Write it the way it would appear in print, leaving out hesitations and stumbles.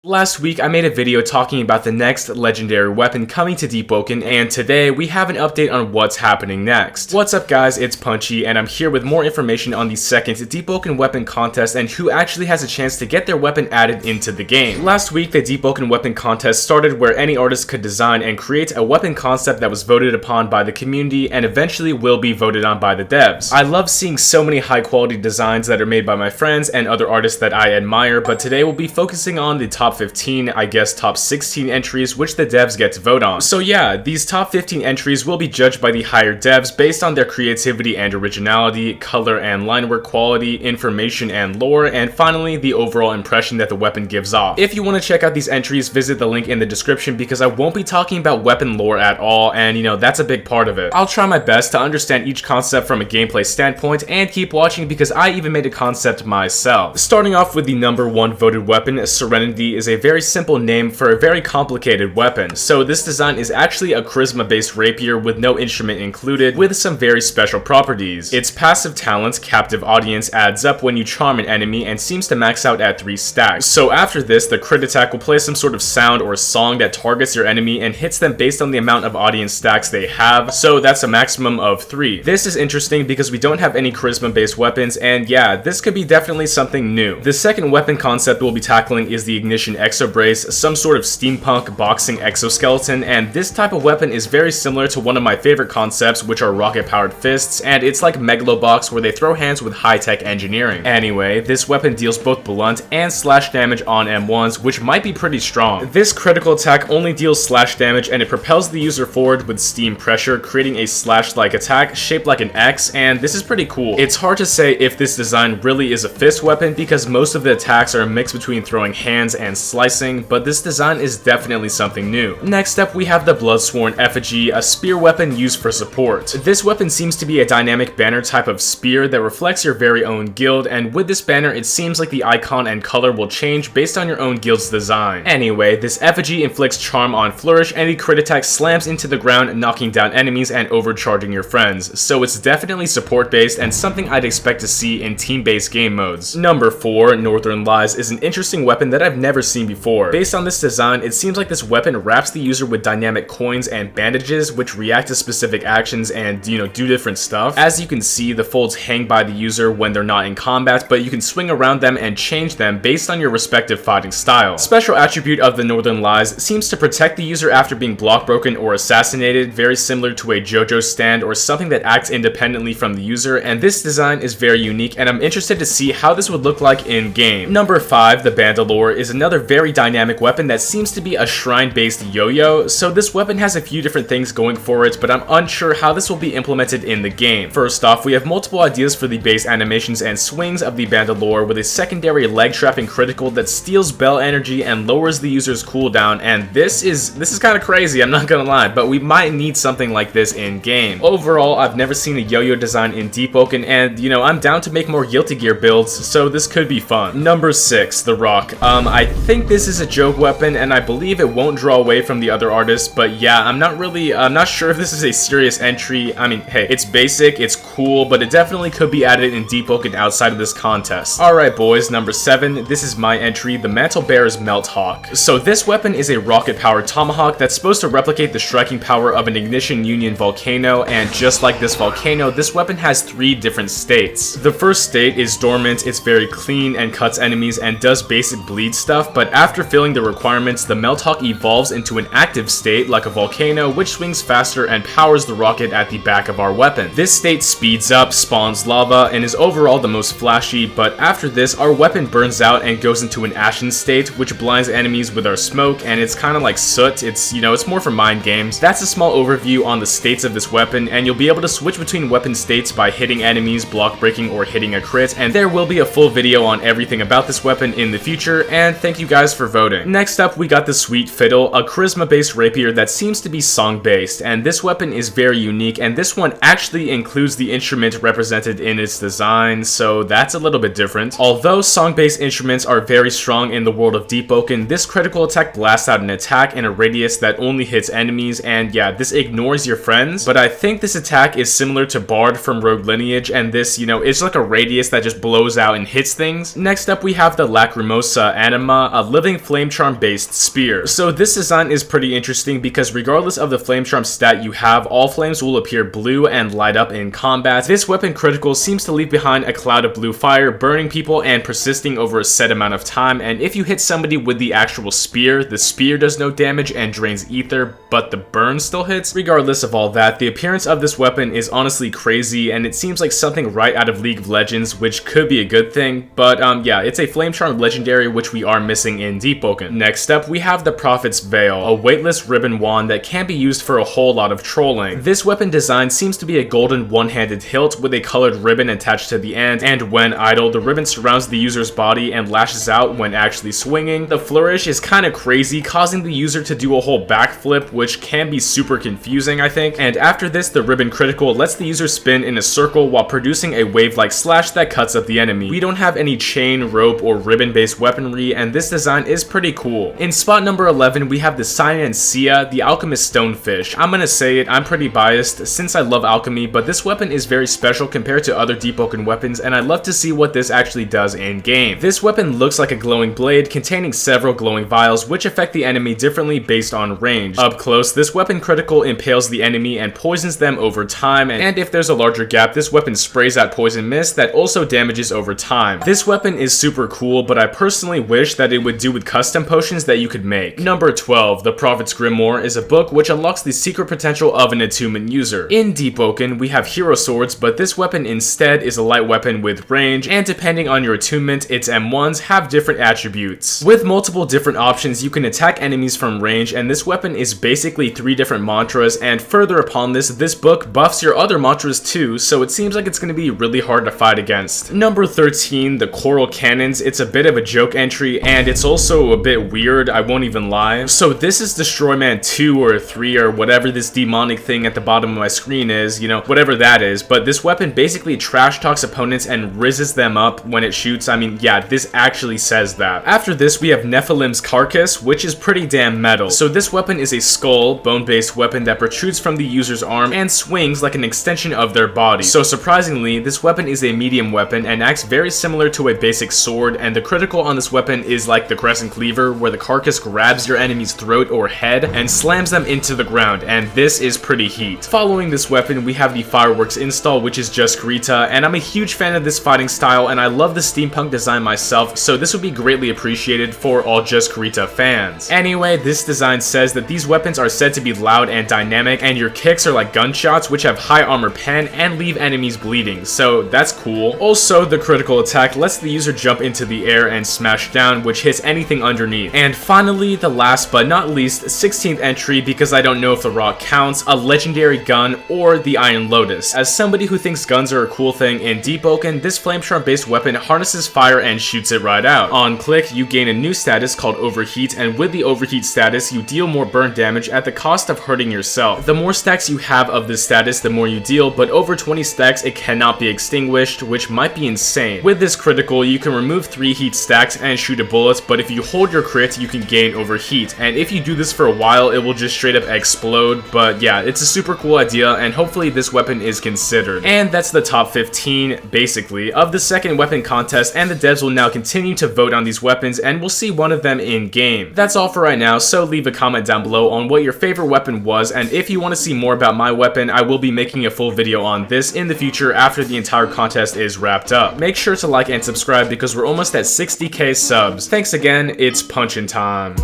Last week I made a video talking about the next legendary weapon coming to Deepwoken, and today we have an update on what's happening next. What's up guys, it's Punchy and I'm here with more information on the second Deepwoken Weapon Contest and who actually has a chance to get their weapon added into the game. Last week the Deepwoken Weapon Contest started where any artist could design and create a weapon concept that was voted upon by the community and eventually will be voted on by the devs. I love seeing so many high quality designs that are made by my friends and other artists that I admire, but today we'll be focusing on the top 15, I guess top 16 entries which the devs get to vote on. So yeah, these top 15 entries will be judged by the higher devs based on their creativity and originality, color and line work quality, information and lore, and finally the overall impression that the weapon gives off. If you want to check out these entries, visit the link in the description because I won't be talking about weapon lore at all, and you know, that's a big part of it. I'll try my best to understand each concept from a gameplay standpoint and keep watching because I even made a concept myself. Starting off with the number 1 voted weapon, Serenity is a very simple name for a very complicated weapon. So this design is actually a charisma based rapier with no instrument included, with some very special properties. Its passive talent, Captive Audience, adds up when you charm an enemy and seems to max out at 3 stacks. So after this, the crit attack will play some sort of sound or song that targets your enemy and hits them based on the amount of audience stacks they have, so that's a maximum of 3. This is interesting because we don't have any charisma based weapons, and yeah, this could be definitely something new. The second weapon concept we'll be tackling is the Ignition Exo Brace, some sort of steampunk boxing exoskeleton, and this type of weapon is very similar to one of my favorite concepts, which are rocket powered fists, and it's like Megalobox where they throw hands with high-tech engineering. Anyway, this weapon deals both blunt and slash damage on M1s, which might be pretty strong. This critical attack only deals slash damage and it propels the user forward with steam pressure, creating a slash-like attack shaped like an X, and this is pretty cool. It's hard to say if this design really is a fist weapon because most of the attacks are a mix between throwing hands and slicing, but this design is definitely something new. Next up we have the Bloodsworn Effigy, a spear weapon used for support. This weapon seems to be a dynamic banner type of spear that reflects your very own guild, and with this banner it seems like the icon and color will change based on your own guild's design. Anyway, this effigy inflicts charm on flourish and the crit attack slams into the ground, knocking down enemies and overcharging your friends, so it's definitely support based and something I'd expect to see in team based game modes. Number 4, Northern Lies, is an interesting weapon that I've never seen before. Based on this design, it seems like this weapon wraps the user with dynamic coins and bandages which react to specific actions and, you know, do different stuff. As you can see, the folds hang by the user when they're not in combat, but you can swing around them and change them based on your respective fighting style. Special attribute of the Northern Lies seems to protect the user after being block broken or assassinated, very similar to a JoJo stand or something that acts independently from the user, and this design is very unique and I'm interested to see how this would look like in game. Number 5, the Bandolier, is another very dynamic weapon that seems to be a shrine based yo-yo, so this weapon has a few different things going for it, but I'm unsure how this will be implemented in the game. First off, we have multiple ideas for the base animations and swings of the Bandolier, with a secondary leg trapping critical that steals bell energy and lowers the user's cooldown, and this is kind of crazy, I'm not gonna lie, but we might need something like this in game. Overall, I've never seen a yo-yo design in Deepwoken, and you know, I'm down to make more Guilty Gear builds, so this could be fun. Number 6, the Rock. I think this is a joke weapon and I believe it won't draw away from the other artists, but yeah, I'm not sure if this is a serious entry. I mean, hey, it's basic, it's cool, but it definitely could be added in Deepwoken outside of this contest. Alright boys, number 7, this is my entry, the Mantle Bearer's Melthawk. So this weapon is a rocket powered tomahawk that's supposed to replicate the striking power of an Ignition Union volcano, and just like this volcano, this weapon has 3 different states. The first state is dormant, it's very clean and cuts enemies and does basic bleed stuff, but after filling the requirements, the Melthawk evolves into an active state like a volcano, which swings faster and powers the rocket at the back of our weapon. This state speeds up, spawns lava, and is overall the most flashy, but after this, our weapon burns out and goes into an ashen state, which blinds enemies with our smoke, and it's kind of like soot. It's, you know, it's more for mind games. That's a small overview on the states of this weapon, and you'll be able to switch between weapon states by hitting enemies, block breaking, or hitting a crit, and there will be a full video on everything about this weapon in the future, and thank you guys for voting. Next up, we got the Sweet Fiddle, a charisma-based rapier that seems to be song-based, and this weapon is very unique, and this one actually includes the instrument represented in its design, so that's a little bit different. Although song-based instruments are very strong in the world of Deepwoken, this critical attack blasts out an attack in a radius that only hits enemies, and yeah, this ignores your friends, but I think this attack is similar to Bard from Rogue Lineage, and this, you know, it's like a radius that just blows out and hits things. Next up, we have the Lacrimosa Anima, a living flame charm based spear. So this design is pretty interesting because regardless of the flame charm stat you have, all flames will appear blue and light up in combat. This weapon critical seems to leave behind a cloud of blue fire, burning people and persisting over a set amount of time, and if you hit somebody with the actual spear, the spear does no damage and drains ether, but the burn still hits. Regardless of all that, the appearance of this weapon is honestly crazy, and it seems like something right out of League of Legends, which could be a good thing, but yeah, it's a flame charm legendary, which we are missing in Deepwoken. Next up, we have the Prophet's Veil, a weightless ribbon wand that can be used for a whole lot of trolling. This weapon design seems to be a golden one-handed hilt with a colored ribbon attached to the end, and when idle, the ribbon surrounds the user's body and lashes out when actually swinging. The flourish is kind of crazy, causing the user to do a whole backflip, which can be super confusing, I think. And after this, the ribbon critical lets the user spin in a circle while producing a wave-like slash that cuts up the enemy. We don't have any chain, rope, or ribbon-based weaponry, and this design is pretty cool. In spot number 11, we have the Sia, the Alchemist Stonefish. I'm gonna say it, I'm pretty biased since I love alchemy, but this weapon is very special compared to other Deepwoken weapons, and I'd love to see what this actually does in game. This weapon looks like a glowing blade containing several glowing vials, which affect the enemy differently based on range. Up close, this weapon critical impales the enemy and poisons them over time, and if there's a larger gap, this weapon sprays out poison mist that also damages over time. This weapon is super cool, but I personally wish that it would do with custom potions that you could make. Number 12, The Prophet's Grimoire is a book which unlocks the secret potential of an attunement user. In Deepwoken, we have hero swords, but this weapon instead is a light weapon with range, and depending on your attunement, its M1s have different attributes. With multiple different options, you can attack enemies from range, and this weapon is basically 3 different mantras, and further upon this book buffs your other mantras too, so it seems like it's going to be really hard to fight against. Number 13, the Coral Cannons. It's a bit of a joke entry, and it's also a bit weird, I won't even lie. So this is Destroy Man 2 or 3 or whatever this demonic thing at the bottom of my screen is, you know, whatever that is, but this weapon basically trash talks opponents and rizzes them up when it shoots. I mean, yeah, this actually says that. After this, we have Nephilim's Carcass, which is pretty damn metal. So this weapon is a skull, bone-based weapon that protrudes from the user's arm and swings like an extension of their body. So surprisingly, this weapon is a medium weapon and acts very similar to a basic sword, and the critical on this weapon is like the Crescent Cleaver, where the carcass grabs your enemy's throat or head and slams them into the ground, and this is pretty heat. Following this weapon, we have the Fireworks install, which is just Krita, and I'm a huge fan of this fighting style, and I love the steampunk design myself, so this would be greatly appreciated for all Just Krita fans. Anyway, this design says that these weapons are said to be loud and dynamic, and your kicks are like gunshots, which have high armor pen and leave enemies bleeding, so that's cool. Also, the critical attack lets the user jump into the air and smash down, which hits anything underneath. And finally, the last but not least, 16th entry, because I don't know if the rock counts, a legendary gun or the Iron Lotus. As somebody who thinks guns are a cool thing, in Deepwoken, this flame charm based weapon harnesses fire and shoots it right out. On click, you gain a new status called Overheat, and with the Overheat status, you deal more burn damage at the cost of hurting yourself. The more stacks you have of this status, the more you deal, but over 20 stacks, it cannot be extinguished, which might be insane. With this critical, you can remove 3 heat stacks and shoot a bullet, but if you hold your crit, you can gain Overheat, and if you do this for a while, it will just straight up explode. But yeah, it's a super cool idea, and hopefully this weapon is considered. And that's the top 15, basically, of the second weapon contest, and the devs will now continue to vote on these weapons, and we'll see one of them in game. That's all for right now, so leave a comment down below on what your favorite weapon was, and if you want to see more about my weapon, I will be making a full video on this in the future after the entire contest is wrapped up. Make sure to like and subscribe because we're almost at 60k subs. Thanks again, it's punchin' time.